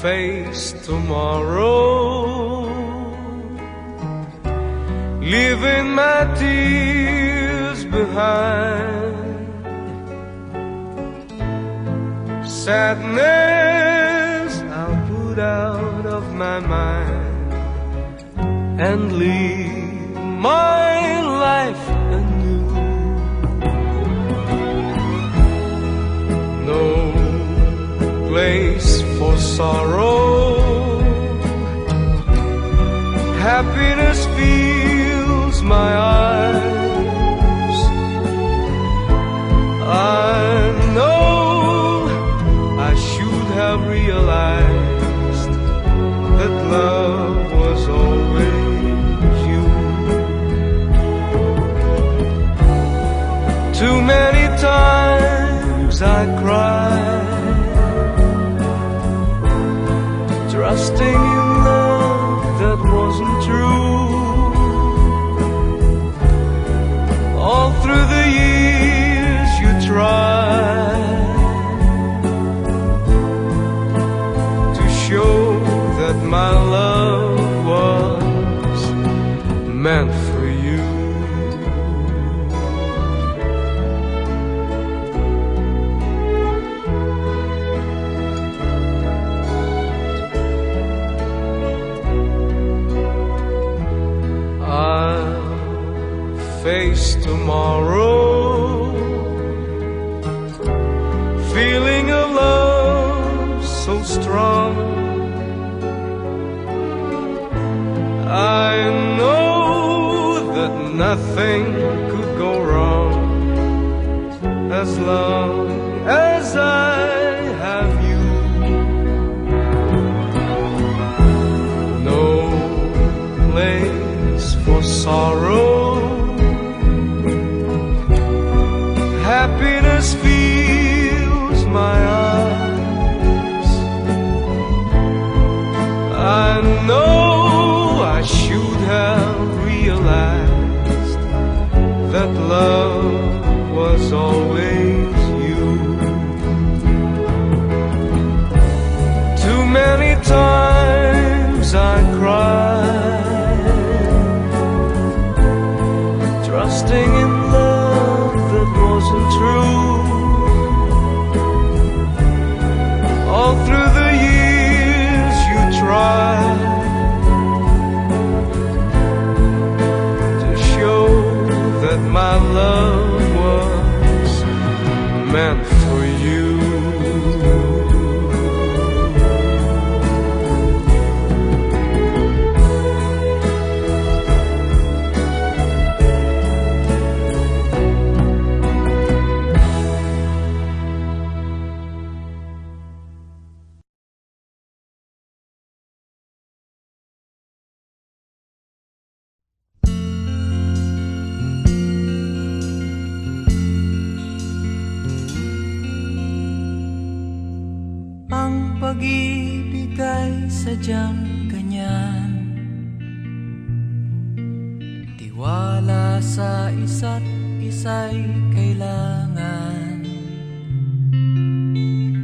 face tomorrow, leaving my tears behind. Sadness I'll put out of my mind and live my life anew. No place for sorrow, happiness fills my eyes. I know I should have realized that love was always you. Too many times I cried, trusting in love that wasn't true. All through the years you tried to show that my love was meant for you. Face tomorrow, feeling of love so strong. I know that nothing could go wrong as long as I have you. No place for sorrow, happiness fills my eyes. I know I should have realized that love was always you. Too many times I cried, trusting in love that wasn't true. All through the years you tried to show that my love was meant for you. Ang pag-ibig ay sadyang ganyan, tiwala sa isa't isa'y kailangan.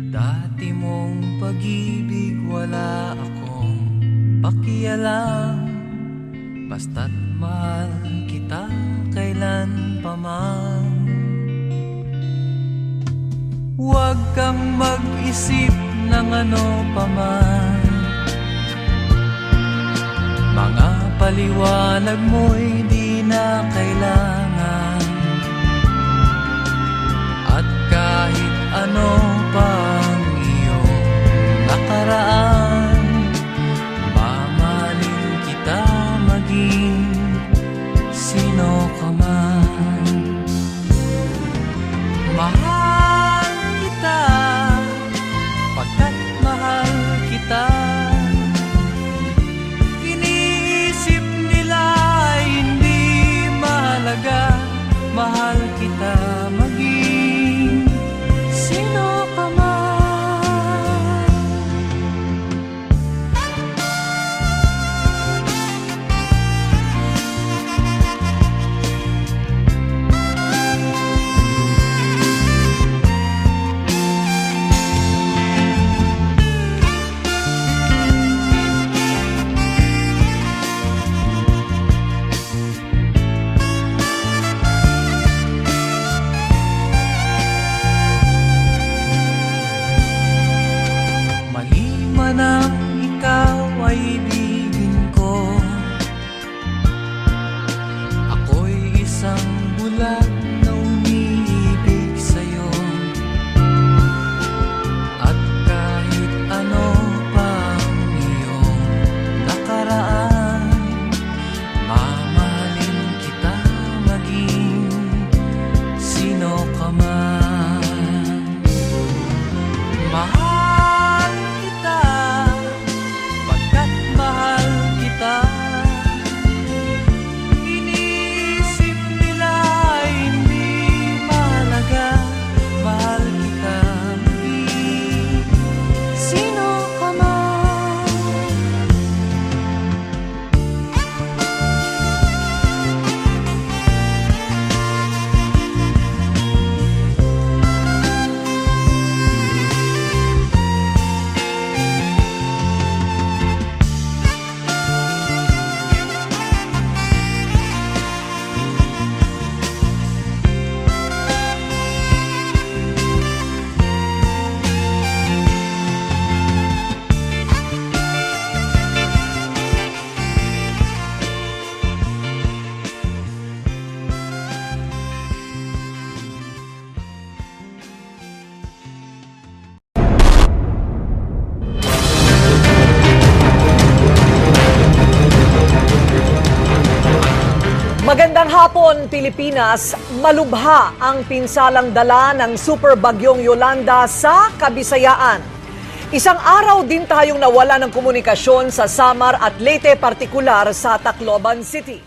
Dati mong pag-ibig wala akong pakialam, basta't mahal kita kailan pa man. Huwag kang mag-isip ng ano paman, mga paliwanag mo'y di na kailangan. At kahit ano pang iyong nakaraan, mamahalin kita maging sino ka man. Mahal kita pagkat mahal kita. Iniisip nila ay hindi mahalaga, mahal kita maging sino ka man. Luzon, Pilipinas, malubha ang pinsalang dala ng Super Bagyong Yolanda sa Kabisayaan. Isang araw din tayong nawala ng komunikasyon sa Samar at Leyte, partikular sa Tacloban City.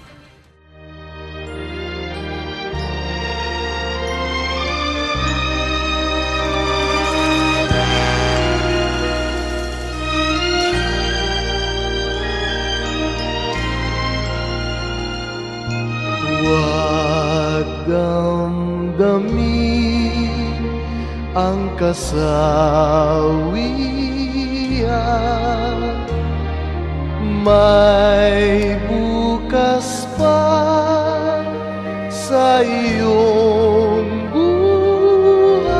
Huwag damdamin ang kasawian, may bukas pa sa iyong buhay.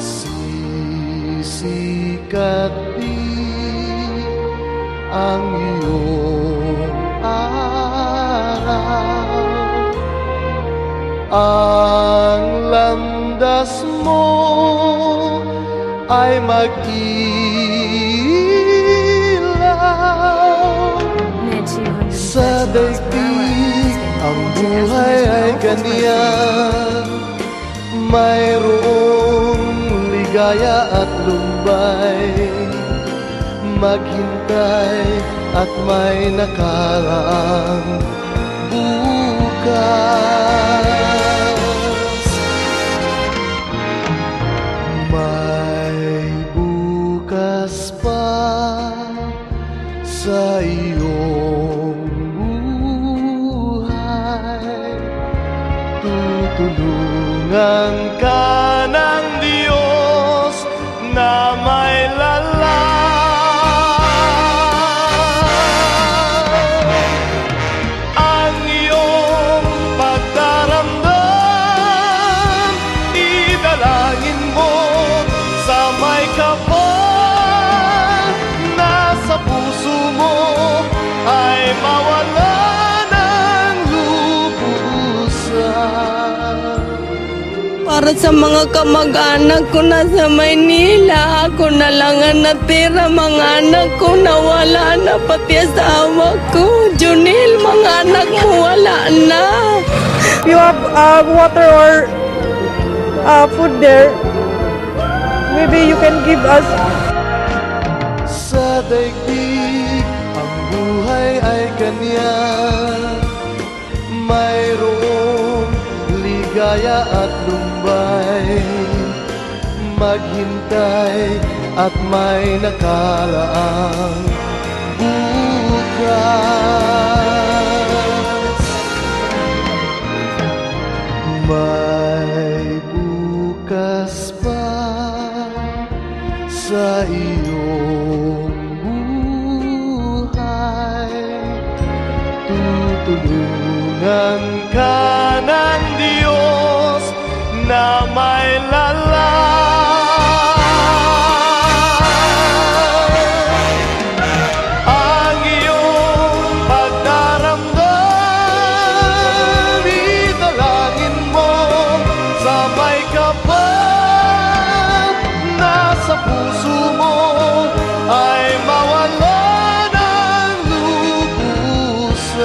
Sisikat din ang iyong araw, ang landas mo ay mag-ilaw. Sa daigdig ang buhay ay ganyan, mayroong ligaya at lumbay, maghintay at may nakaraang bukas. May bukas pa sa iyong buhay, tutulungan ka ng Diyos na may lalang. Ang iyong pagdaramdam, idalangin mo sa may kapal na sa puso mo ay mawala ng lubusan. Para sa mga kamag-anak ko na sa Maynila, ako na lang ang natira. Mga anak ko nawala na, pati asawa ko. Junil, mga anak mo wala na. You have water or food there, maybe you can give us. Sa daigdig ang buhay ay ganyan, mayroong ligaya at lumbay, maghintay at may nakaraang bukas. May bukas pa sa iyong buhay, tutulungan ka ng Diyos na may lalang. Ang iyong pagdaramdam, idalangin mo sa may kapal na sa puso mo ay mawala ng lubusan.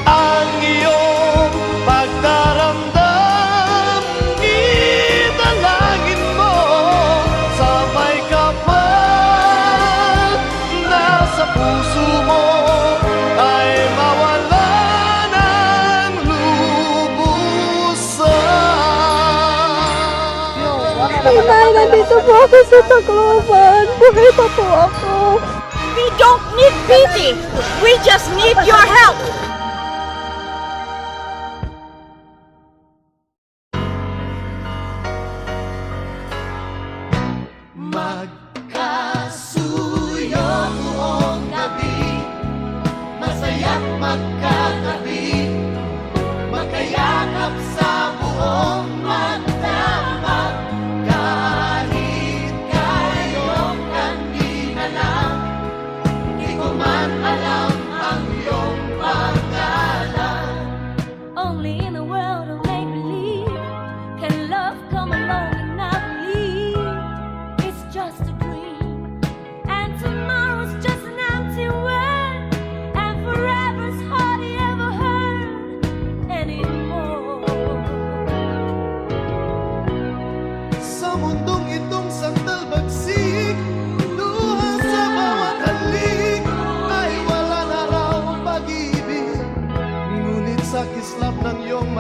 Ang iyong pagdaramdam, idalangin mo sa may kapal na sa puso mo ay mawala ng lubusan. Nay, nandito po ako sa Tacloban. Buhay pa po ako. We don't need pity. We just need your help. Magkasuyo buong gabi, masaya't magkatabi, magkayakap sa buong magdamag. Kahit kayo'ng kanina lang, di ko man alam ang iyong pangalan. Only in a world of make-believe can love come along and not believe it's just a dream. And tomorrow's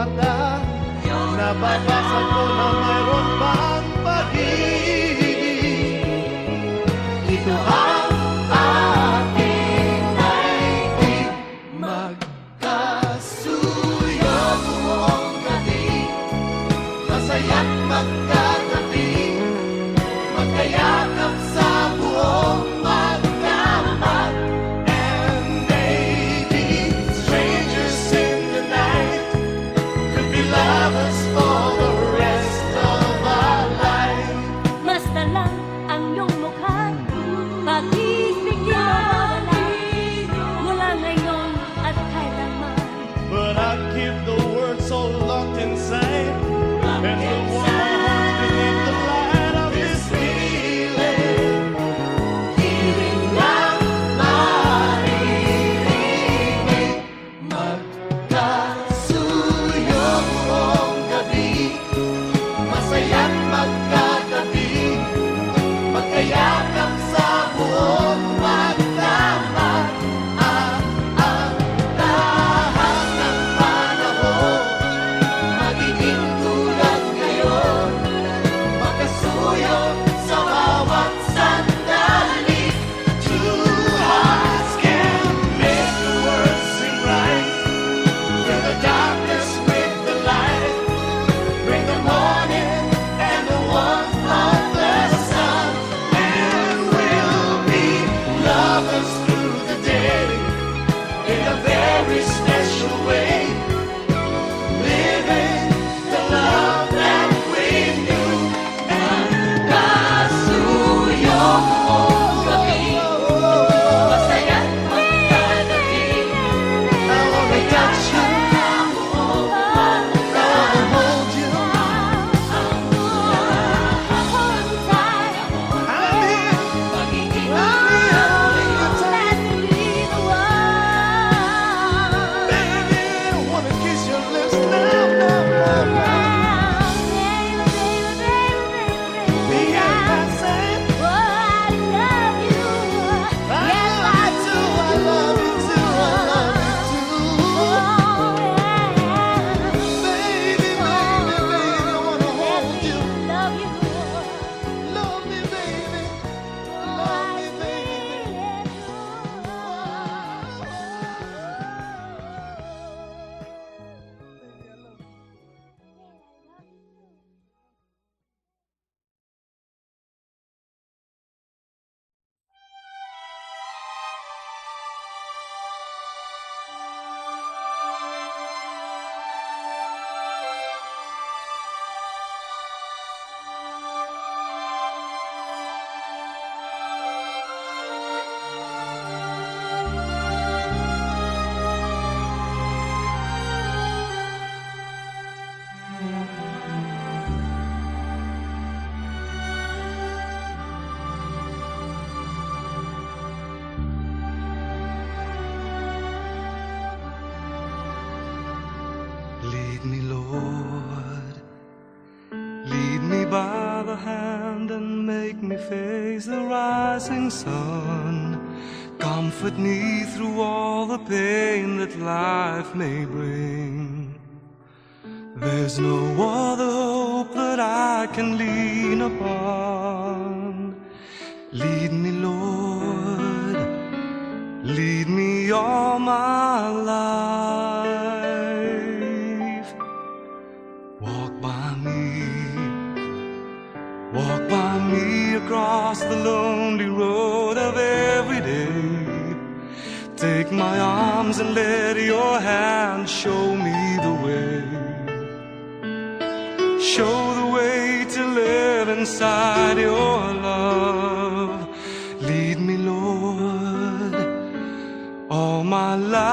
mata, nababasa ko na mayroon pang pag-ibig. Ito ang ating daigdig, magkasuyo buong gabi, masaya't magkatabi, magkayakap sa buong magdamag. And maybe strangers in the night could be lovers for the rest of our life. Basta lang ang iyong mukha, pag-ibig mawawala, mula ngayon at kailanman. But I keep the words so locked inside, and the warm beneath the light of this feeling. Hiling lang maririnig, magkasuyo buong gabi, masaya't magkatabi, magkayakap sa buong magdamag. Ang lahat ng panahon magiging tulad ngayon, magkasuyo sa bawat sandali. Two hearts can make the world sing right, fill the darkness with the light, bring the morning and the warmth of the sun, and we'll be lovers through the day in a very special way, living the love that we knew. Magkasuyo buong gabi, masaya't magkatabi, I wanna touch you, I wanna hold you, I'm here, Magiging holding you tight, be the one. baby, I wanna kiss your lips now. The end I say, I love you too, I love you too, I love you too. Baby, baby, baby, I wanna hold you. Love me, baby. Love me, baby. Lead me, Lord, lead me by the hand and make me face the rising sun. Comfort me through all the pain that life may bring. There's no other hope that I can lean upon. Lead me, Lord, lead me all my life. Walk by me across the lonely road of every day. Take my arms and let your hand show me the way. Show the way to live inside your love. Lead me, Lord, all my life.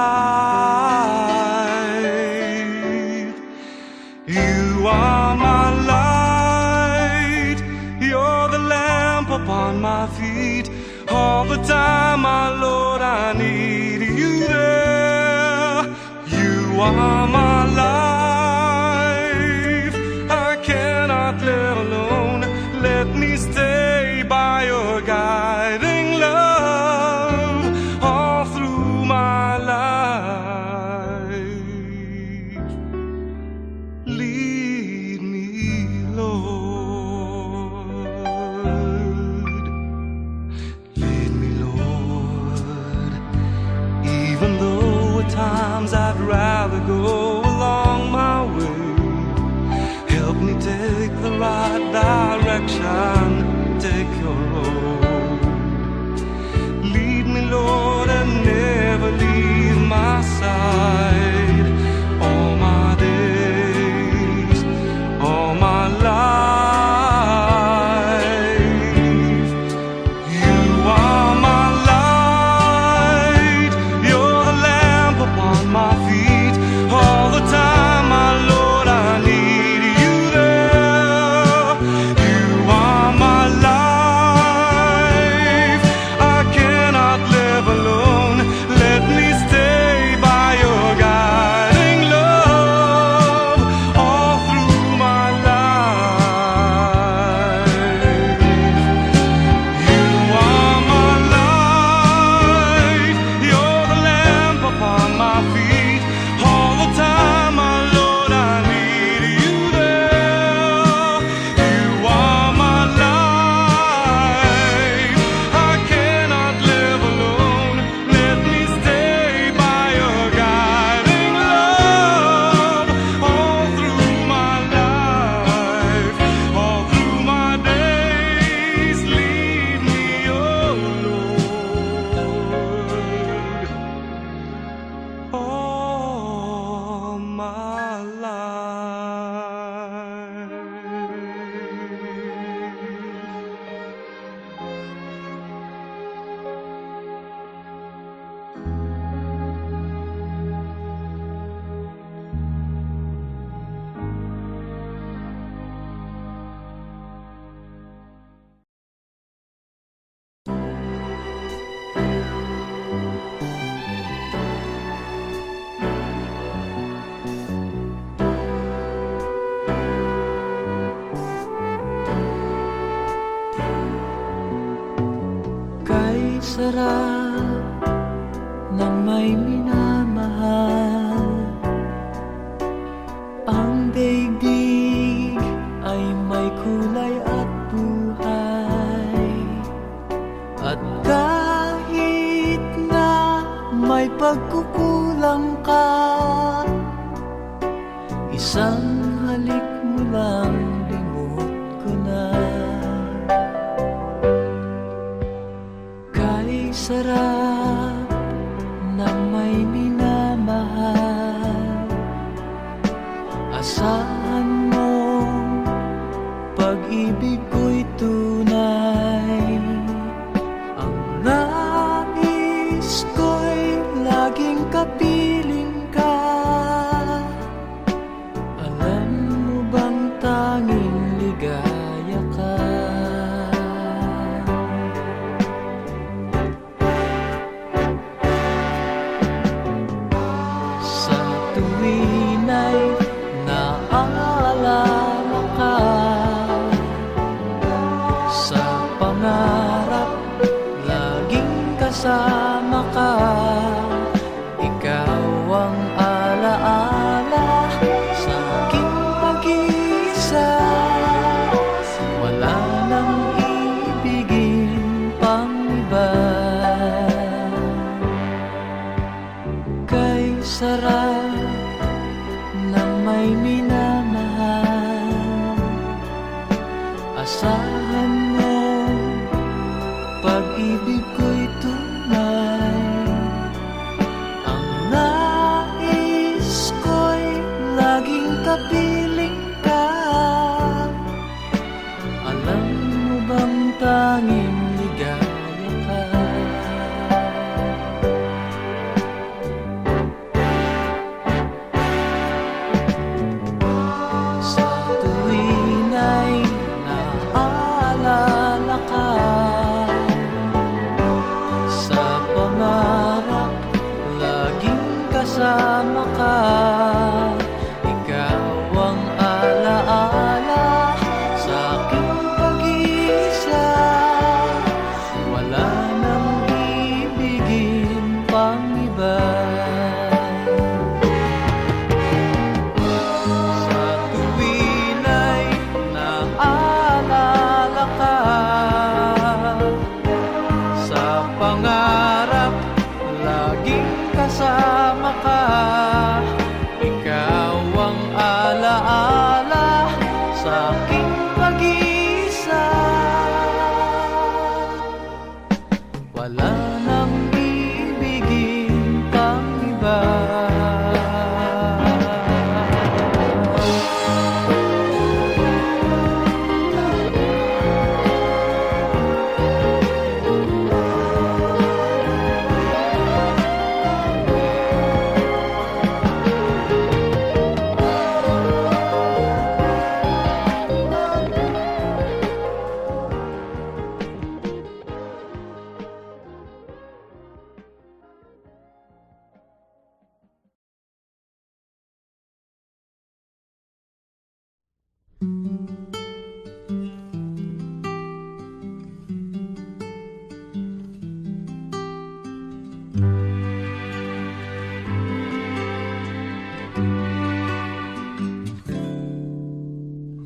You are my light. You're the lamp upon my feet. All the time, my Lord, I need you there. You are my life. I cannot live alone. Let me stay by your guiding love all through my life. sarap ng may minamahal. Ang daigdig ay may kulay at buhay. At kahit na may pagkukulang ka, isang halik mo lang limot ko na. Kay sarap ng may minamahal, asahan mo pag-ibig ko'y tunay. Ang nais ko'y laging kapiling ka. Alam mo bang tanging ligaya ka? Sa tuwin ay naaalala ka, sa pangarap laging kasama ka. Ikaw ang alaala sa aking pag-iisa. Wala nang ibigin pang iba. Kay sarap ng may minamahal, asahan mo pag-ibig ko'y tunay. Ang nais ko'y laging kapiling ka. Alam mo bang tanging ligaya ka? Sa tuwin ay naaalala ka, sa pangarap laging kasama ka. Ikaw ang alaala sa aking pag-iisa. Wala nang ibigin pang iba. Sa tuwin ay naaalala ka, sa pangarap laging kasama ka. Ikaw ang alaala sa aking pag-iisa. Wala nang ibigin pang iba.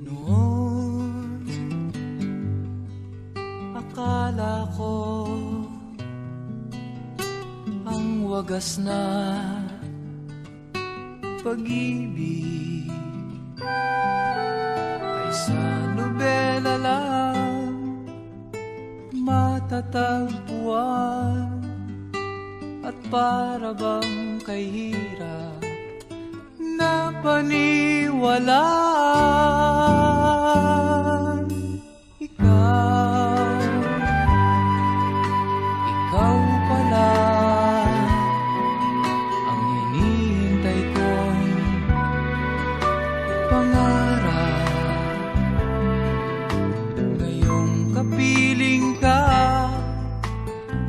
Noon, akala ko ang wagas na pag-ibig ay sa nobela lang matatagpuan. At para bang kay hirap na paniwalaan. Ikaw pala ang hinihintay kong pangarap. Ngayong kapiling ka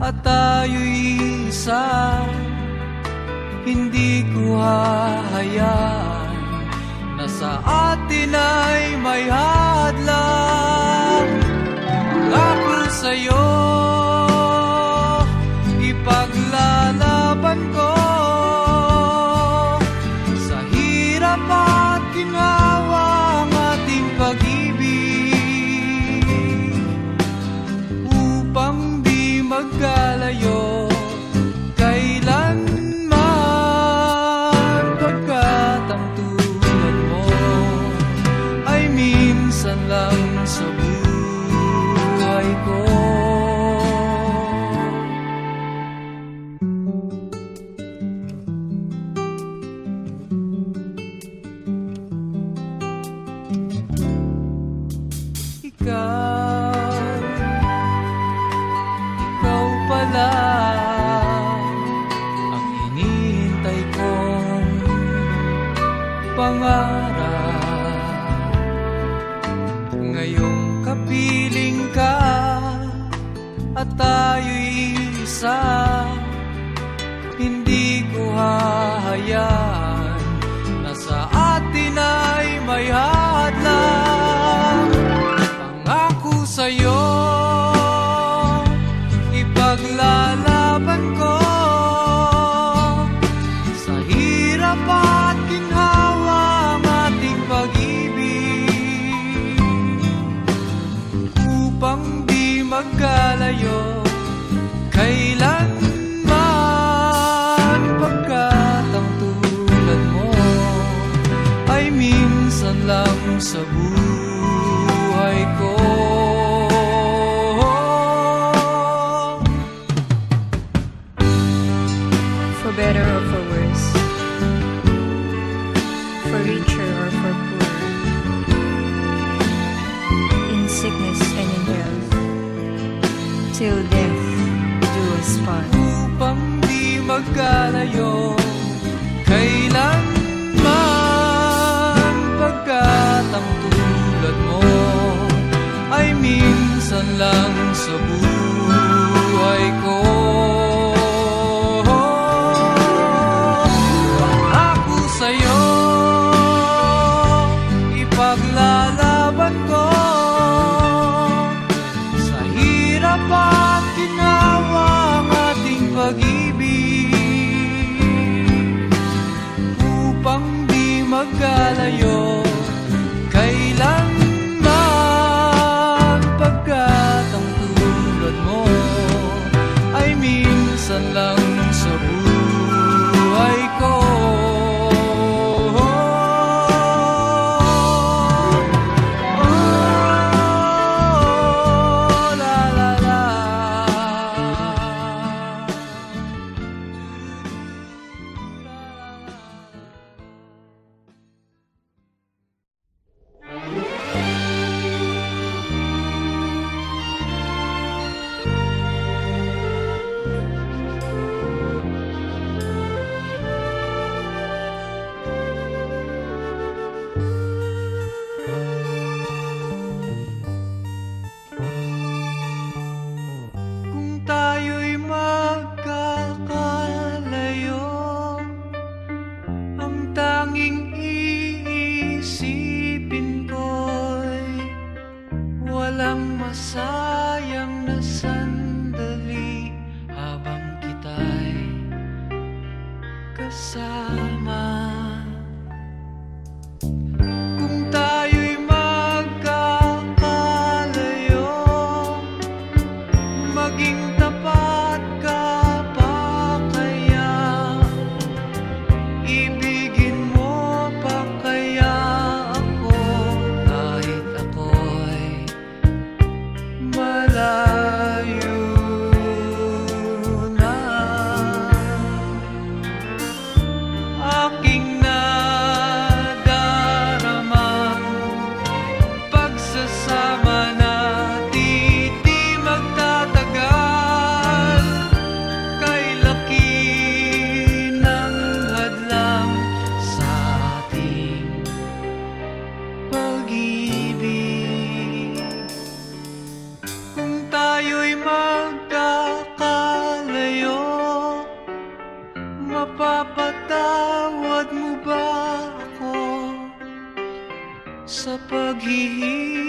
at tayo'y isa, hindi ko hahayaan na sa atin ay may hadlang. Pangako sa'yo, pangarap. Ngayong kapiling ka at tayo'y isa, hindi ko hahayaan na sa atin ay may hadlang. Pangako sa'yo, ipaglalaban ko sa hirap at ginhawa ang ating pag-ibig, upang di magkalayo kailanman, pagkat ang tulad mo ay minsan lang sa buhay ko. For better or for worse, for richer or for poor, in sickness and in health, till death do us part. Upang di magkalayo kailanman, pagkat ang tulad mo ay minsan lang sa buhay ko. Pangako sa'yo, ipaglalaban ko sa hirap at ginawa ang ating pag-ibig, upang di magkalayo kailanman, pagkat ang tulad mo ay minsan lang sa buhay ko. La la la. Kung tayo'y magkakalayo, ang tanging iisipin ko'y walang masayang na sandali habang kita'y kasama. Kung tayo'y magkakalayo, maging tapat ka pa kaya? Ibigin mo pa kaya ako kahit ako'y malayo na? Aking nadaramang pagsasama natin di magtatagal, kay laki ng hadlang sa ating pag-ibig. Kung tayo'y magkakalayo, mapapatawad mo ba ako sa paghihirap